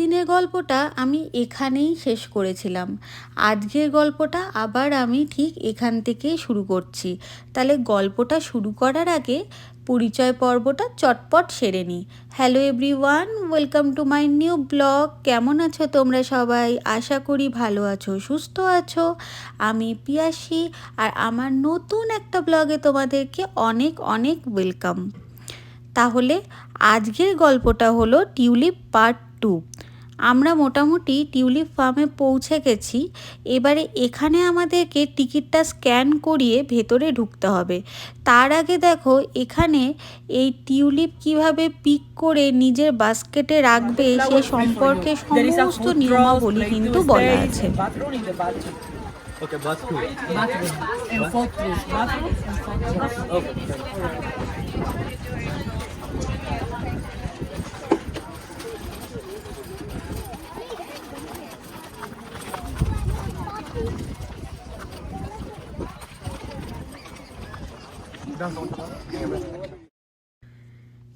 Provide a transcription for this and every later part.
দিনের গল্পটা আমি এখানেই শেষ করেছিলাম। আজকের গল্পটা আবার আমি ঠিক এখান থেকেই শুরু করছি। তাহলে গল্পটা শুরু করার আগে পরিচয় পর্বটা চটপট সেরে নিই। Hello everyone, welcome to my new blog. কেমন আছো তোমরা সবাই? আশা করি ভালো আছো, সুস্থ আছো। আমি পিয়াসী, আর আমার নতুন একটা ব্লগে তোমাদেরকে অনেক অনেক ওয়েলকাম। তাহলে আজকের গল্পটা হলো টিউলিপ পার্ট 2। আমরা মোটামুটি টিউলিপ ফার্মে পৌঁছে গেছি। এবারে এখানে আমাদেরকে টিকিটটা স্ক্যান করিয়ে ভেতরে ঢুকতে হবে। তার আগে দেখো এখানে এই টিউলিপ কিভাবে পিক করে নিজের বাস্কেটে রাখবে সে সম্পর্কে সমস্ত নিয়মাবলী কিন্তু বলা আছে। Okay, bathroom. And photos. Bathroom and photos. Okay.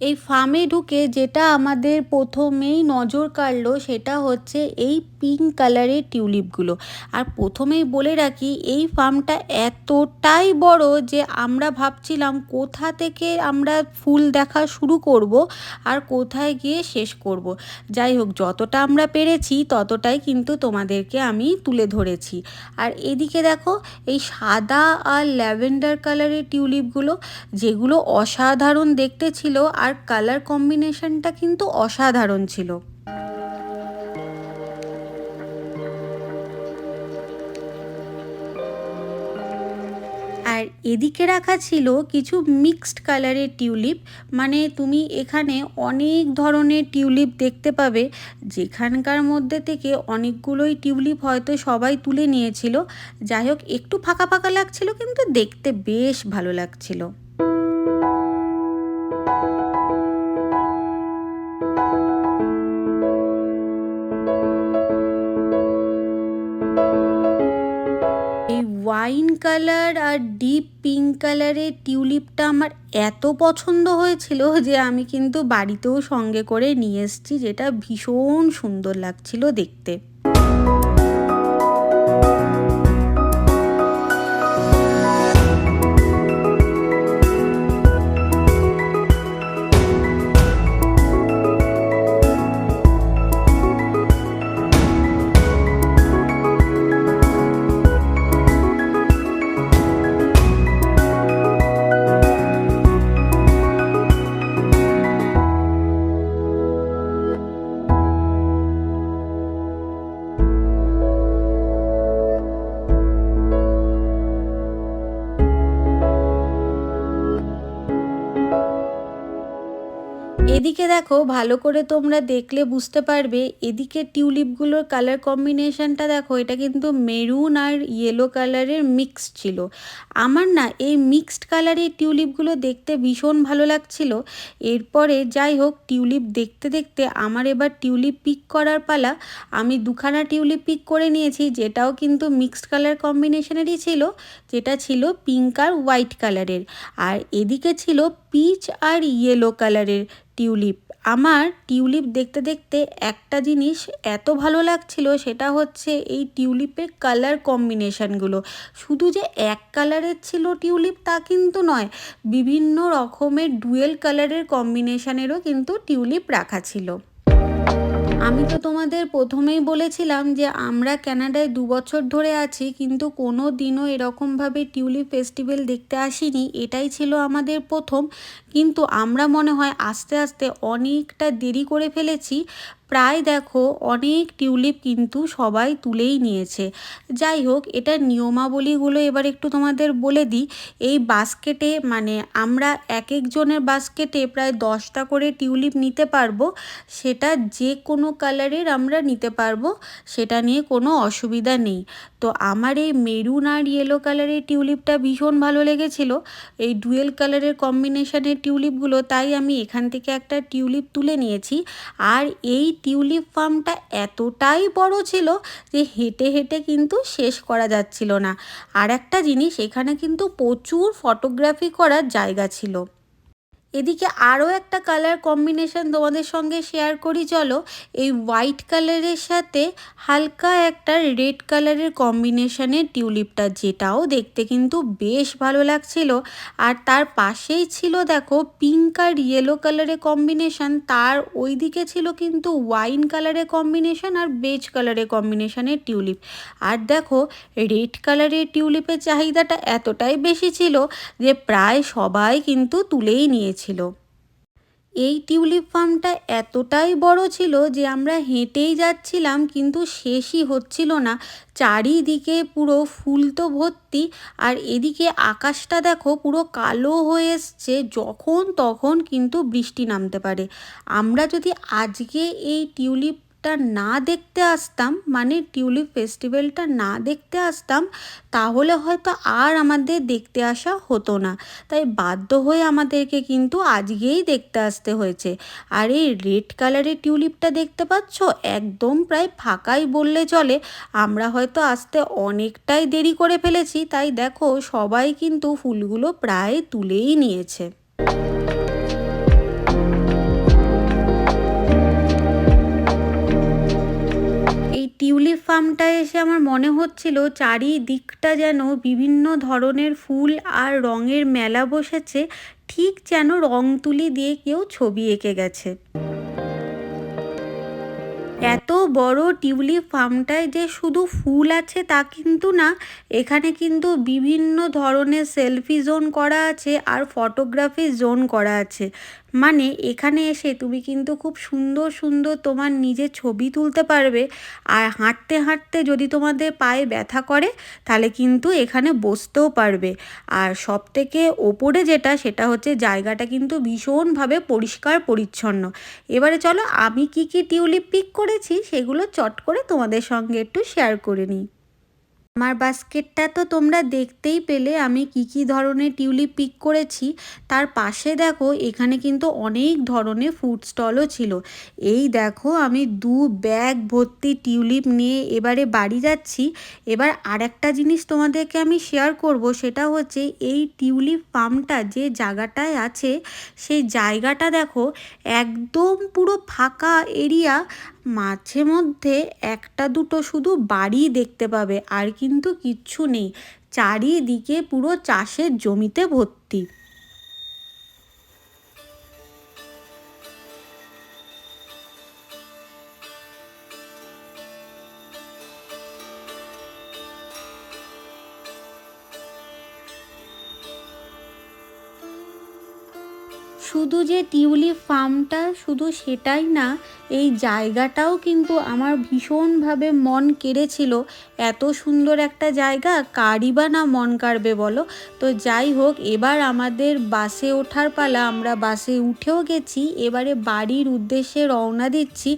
এই ফার্মে ঢুকে যেটা আমাদের প্রথমেই নজর কাড়লো সেটা হচ্ছে এই পিঙ্ক কালারের টিউলিপগুলো। আর প্রথমেই বলে রাখি, এই ফার্মটা এতটাই বড় যে আমরা ভাবছিলাম কোথা থেকে আমরা ফুল দেখা শুরু করব আর কোথায় গিয়ে শেষ করব। যাই হোক, যতটা আমরা পেরেছি ততটাই কিন্তু তোমাদেরকে আমি তুলে ধরেছি। আর এদিকে দেখো এই সাদা আর ল্যাভেন্ডার কালারের টিউলিপগুলো, যেগুলো অসাধারণ দেখতে ছিল, আর কালার কম্বিনেশনটা কিন্তু অসাধারণ ছিল। আর এদিকে রাখা ছিল কিছু মিক্সড কালারের টিউলিপ। মানে তুমি এখানে অনেক ধরনের টিউলিপ দেখতে পাবে, যেখানকার মধ্যে থেকে অনেকগুলোই টিউলিপ হয়তো সবাই তুলে নিয়েছিল। যাই হোক, একটু ফাঁকা ফাঁকা লাগছিল কিন্তু দেখতে বেশ ভালো লাগছিল। ওয়াইন কালার আর ডিপ পিঙ্ক কালারের টিউলিপটা আমার এত পছন্দ হয়েছিল যে আমি কিন্তু বাড়িতেও সঙ্গে করে নিয়ে এসেছি, যেটা ভীষণ সুন্দর লাগছিল দেখতে। এদিকে দেখো, ভালো করে তোমরা দেখলে বুঝতে পারবে, এদিকে টিউলিপগুলোর কালার কম্বিনেশনটা দেখো, এটা কিন্তু মেরুন আর ইয়েলো কালারের মিক্স ছিল। আমার না এই মিক্সড কালারের টিউলিপগুলো দেখতে ভীষণ ভালো লাগছিল। এরপরে যাই হোক, টিউলিপ দেখতে দেখতে আমার এবার টিউলিপ পিক করার পালা। আমি দুখানা টিউলিপ পিক করে নিয়েছি, যেটাও কিন্তু মিক্সড কালার কম্বিনেশনেরই ছিল, যেটা ছিল পিঙ্ক আর হোয়াইট কালারের। আর এদিকে ছিল পিচ আর ইয়েলো কালারের টিউলিপ। আমার টিউলিপ দেখতে দেখতে একটা জিনিস এত ভালো লাগছিল, সেটা হচ্ছে এই টিউলিপের কালার কম্বিনেশানগুলো। শুধু যে এক কালারের ছিল টিউলিপ তা কিন্তু নয়, বিভিন্ন রকমের ডুয়েল কালারের কম্বিনেশানেরও কিন্তু টিউলিপ রাখা ছিল। আমি তো তোমাদের প্রথমেই বলেছিলাম যে আমরা কানাডায় 2 বছর ধরে আছি, কিন্তু কোনো দিনও এরকমভাবে টিউলিপ ফেস্টিভ্যাল দেখতে আসিনি। এটাই ছিল আমাদের প্রথম। কিন্তু আমরা মনে হয় আস্তে আস্তে অনেকটা দেরি করে ফেলেছি। প্রায় দেখো অনেক টিউলিপ কিন্তু সবাই তুলেই নিয়েছে। যাই হোক, এটার নিয়মাবলীগুলো এবার একটু তোমাদের বলে দিই। এই বাস্কেটে, মানে আমরা এক একজনের বাস্কেটে প্রায় 10টা করে টিউলিপ নিতে পারবো। সেটা যে কোনো কালারের আমরা নিতে পারবো, সেটা নিয়ে কোনো অসুবিধা নেই। তো আমার এই মেরুন আর ইয়েলো কালারের টিউলিপটা ভীষণ ভালো লেগেছিল, এই ডুয়েল কালারের কম্বিনেশনের টিউলিপগুলো, তাই আমি এখান থেকে একটা টিউলিপ তুলে নিয়েছি। আর এই টিউলিপ ফার্মটা এতটাই বড় ছিল যে হেঁটে হেঁটে কিন্তু শেষ করা যাচ্ছিল না। আর একটা জিনিস, এখানে কিন্তু প্রচুর ফটোগ্রাফি করার জায়গা ছিল। এদিকে আরও একটা কালার কম্বিনেশন তোমাদের সঙ্গে শেয়ার করি চলো। এই হোয়াইট কালারের সাথে হালকা একটা রেড কালারের কম্বিনেশনের টিউলিপটা, যেটাও দেখতে কিন্তু বেশ ভালো লাগছিল। আর তার পাশেই ছিল দেখো পিঙ্ক আর ইয়েলো কালারের কম্বিনেশন, তার ওই দিকে ছিল কিন্তু ওয়াইন কালারের কম্বিনেশন আর বেজ কালারের কম্বিনেশনের টিউলিপ। আর দেখো রেড কালারের টিউলিপের চাহিদাটা এতটাই বেশি ছিল যে প্রায় সবাই কিন্তু তুলেই নিয়েছিল। এই টিউলিপ ফার্মটা এতটাই বড় ছিল যে আমরা হেঁটেই যাচ্ছিলাম কিন্তু শেষই হচ্ছিল না। চারিদিকে পুরো ফুল তো ভর্তি, আর এদিকে আকাশটা দেখো পুরো কালো হয়ে এসছে, যখন তখন কিন্তু বৃষ্টি নামতে পারে। আমরা যদি আজকে এই টিউলিপটা না দেখতে আসতাম, মানে টিউলিপ ফেস্টিভ্যালটা না দেখতে আসতাম, তাহলে হয়তো আর আমাদের দেখতে আসা হতো না। তাই বাধ্য হয়ে আমাদেরকে কিন্তু আজকেই দেখতে আসতে হয়েছে। আর এই রেড কালারের টিউলিপটা দেখতে পাচ্ছ, একদম প্রায় ফাঁকাই বললে চলে। আমরা হয়তো আসতে অনেকটাই দেরি করে ফেলেছি, তাই দেখো সবাই কিন্তু ফুলগুলো প্রায় তুলেই নিয়েছে। এই টিউলিপ ফার্মটায় এসে আমার মনে হচ্ছিল চারিদিকটা যেন বিভিন্ন ধরনের ফুল আর রঙের মেলা বসেছে, ঠিক যেন রং তুলি দিয়ে কেউ ছবি এঁকে গেছে। এত বড় টিউলিপ ফার্মটায় যে শুধু ফুল আছে তা কিন্তু না, এখানে কিন্তু বিভিন্ন ধরনের সেলফি জোন করা আছে আর ফটোগ্রাফি জোন করা আছে। মানে এখানে এসে তুমি কিন্তু খুব সুন্দর সুন্দর তোমার নিজের ছবি তুলতে পারবে। আর হাঁটতে হাঁটতে যদি তোমাদের পায়ে ব্যথা করে তাহলে কিন্তু এখানে বসতেও পারবে। আর সবথেকে ওপরে যেটা, সেটা হচ্ছে জায়গাটা কিন্তু ভীষণভাবে পরিষ্কার পরিচ্ছন্ন। এবারে চলো আমি কি কি টিউলিপ পিক করেছি সেগুলো চট করে তোমাদের সঙ্গে একটু শেয়ার করে নিই। আমার বাস্কেটটা তো তোমরা দেখতেই পেলে আমি কি কি ধরনের টিউলিপ পিক করেছি। তার পাশে দেখো এখানে কিন্তু অনেক ধরনের ফুড স্টলও ছিল। এই দেখো আমি 2 ব্যাগ ভর্তি টিউলিপ নিয়ে এবারে বাড়ি যাচ্ছি। এবার আরেকটা জিনিস তোমাদেরকে আমি শেয়ার করব, সেটা হচ্ছে এই টিউলিপ ফার্মটা যে জায়গাটায় আছে সেই জায়গাটা দেখো একদম পুরো ফাঁকা এরিয়া। মাঝে মধ্যে একটা দুটো শুধু বাড়ি দেখতে পাবে, আর কিন্তু কিচ্ছু নেই। চারিদিকে পুরো চাষের জমিতে ভর্তি। শুধু যে টিউলিপ ফার্মটা শুধু সেটাই না, এই জায়গাটাও কিন্তু আমার ভীষণভাবে মন কেড়েছিল। এত সুন্দর একটা জায়গা, কারই বা না মন কাড়বে বলো। তো যাই হোক, এবার আমাদের বাসে ওঠার পালা। আমরা বাসে উঠেও গেছি, এবারে বাড়ির উদ্দেশ্যে রওনা দিচ্ছি।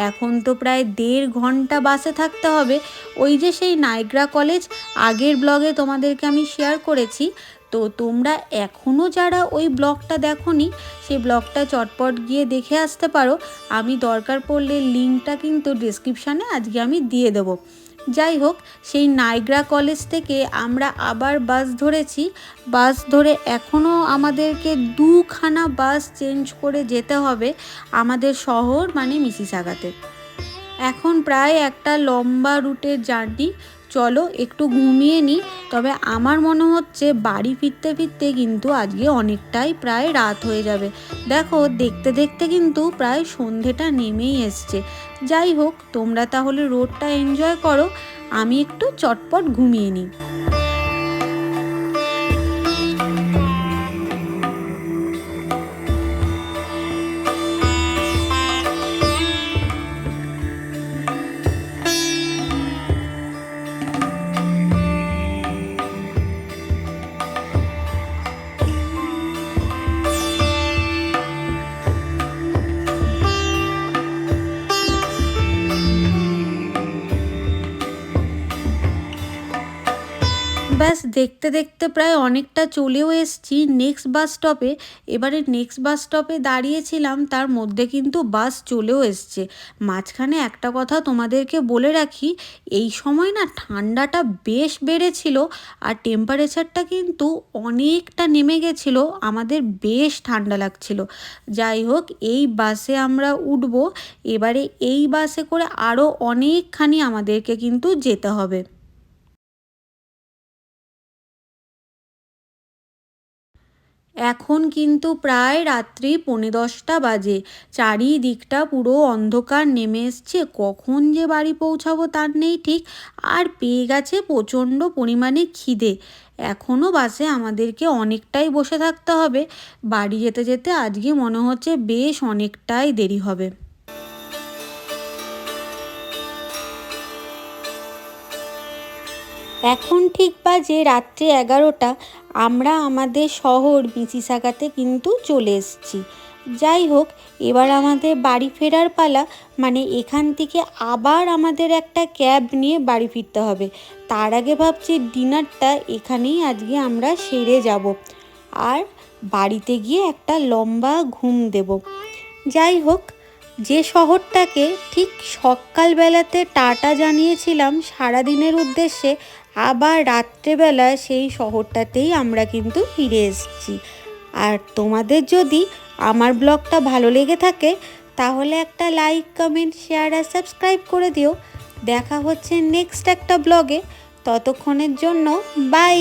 এখন তো প্রায় 1.5 ঘন্টা বাসে থাকতে হবে। ওই যে সেই নায়গ্রা কলেজ, আগের ব্লগে তোমাদেরকে আমি শেয়ার করেছি। তো তোমরা এখনও যারা ওই ব্লগটা দেখোনি, সেই ব্লগটা চটপট গিয়ে দেখে আসতে পারো। আমি দরকার পড়লে লিঙ্কটা কিন্তু ডেসক্রিপশানে আজকে আমি দিয়ে দেবো। যাই হোক, সেই নায়গ্রা কলেজ থেকে আমরা আবার বাস ধরেছি। বাস ধরে এখনও আমাদেরকে 2খানা বাস চেঞ্জ করে যেতে হবে আমাদের শহর মানে মিসিসাগাতে। এখন প্রায় একটা লম্বা রুটের জার্নি। চলো একটু ঘুমিয়ে নিই। তবে আমার মনে হচ্ছে বাড়ি ফিরতে ফিরতে কিন্তু আজকে অনেকটাই প্রায় রাত হয়ে যাবে। দেখো দেখতে দেখতে কিন্তু প্রায় সন্ধেটা নেমেই এসছে। যাই হোক, তোমরা তাহলে রোডটা এনজয় করো, আমি একটু চটপট ঘুমিয়ে নিই। ব্যাস দেখতে দেখতে প্রায় অনেকটা চলেও এসেছি নেক্সট বাস স্টপে। এবারে নেক্সট বাস স্টপে দাঁড়িয়েছিলাম, তার মধ্যে কিন্তু বাস চলেও এসছে। মাঝখানে একটা কথা তোমাদেরকে বলে রাখি, এই সময় না ঠান্ডাটা বেশ বেড়েছিল আর টেম্পারেচারটা কিন্তু অনেকটা নেমে গেছিল, আমাদের বেশ ঠান্ডা লাগছিল। যাই হোক, এই বাসে আমরা উঠব। এবারে এই বাসে করে আরও অনেকখানি আমাদেরকে কিন্তু যেতে হবে। এখন কিন্তু প্রায় রাত্রি 10:45 বাজে, চারিদিকটা পুরো অন্ধকার নেমে এসছে, কখন যে বাড়ি পৌঁছাবো তার নেই ঠিক। আর পেয়ে গেছে প্রচণ্ড পরিমাণে খিদে। এখনও বাসে আমাদেরকে অনেকটাই বসে থাকতে হবে, বাড়ি যেতে যেতে আজকে মনে হচ্ছে বেশ অনেকটাই দেরি হবে। এখন ঠিক বাজে রাত্রি 11টা। আমরা আমাদের শহর মিসিসাগাতে কিন্তু চলে এসেছি। যাই হোক, এবার আমাদের বাড়ি ফেরার পালা। মানে এখান থেকে আবার আমাদের একটা ক্যাব নিয়ে বাড়ি ফিরতে হবে। তার আগে ভাবছি ডিনারটা এখানেই আজকে আমরা সেরে যাব, আর বাড়িতে গিয়ে একটা লম্বা ঘুম দেব। যাই হোক, যে শহরটাকে ঠিক সকালবেলাতে টাটা জানিয়েছিলাম সারাদিনের উদ্দেশ্যে, আবার রাত্রেবেলায় সেই শহরটাতেই আমরা কিন্তু ফিরে এসেছি। আর তোমাদের যদি আমার ব্লগটা ভালো লেগে থাকে তাহলে একটা লাইক, কমেন্ট, শেয়ার আর সাবস্ক্রাইব করে দিও। দেখা হচ্ছে নেক্সট একটা ব্লগে। ততক্ষণের জন্য বাই।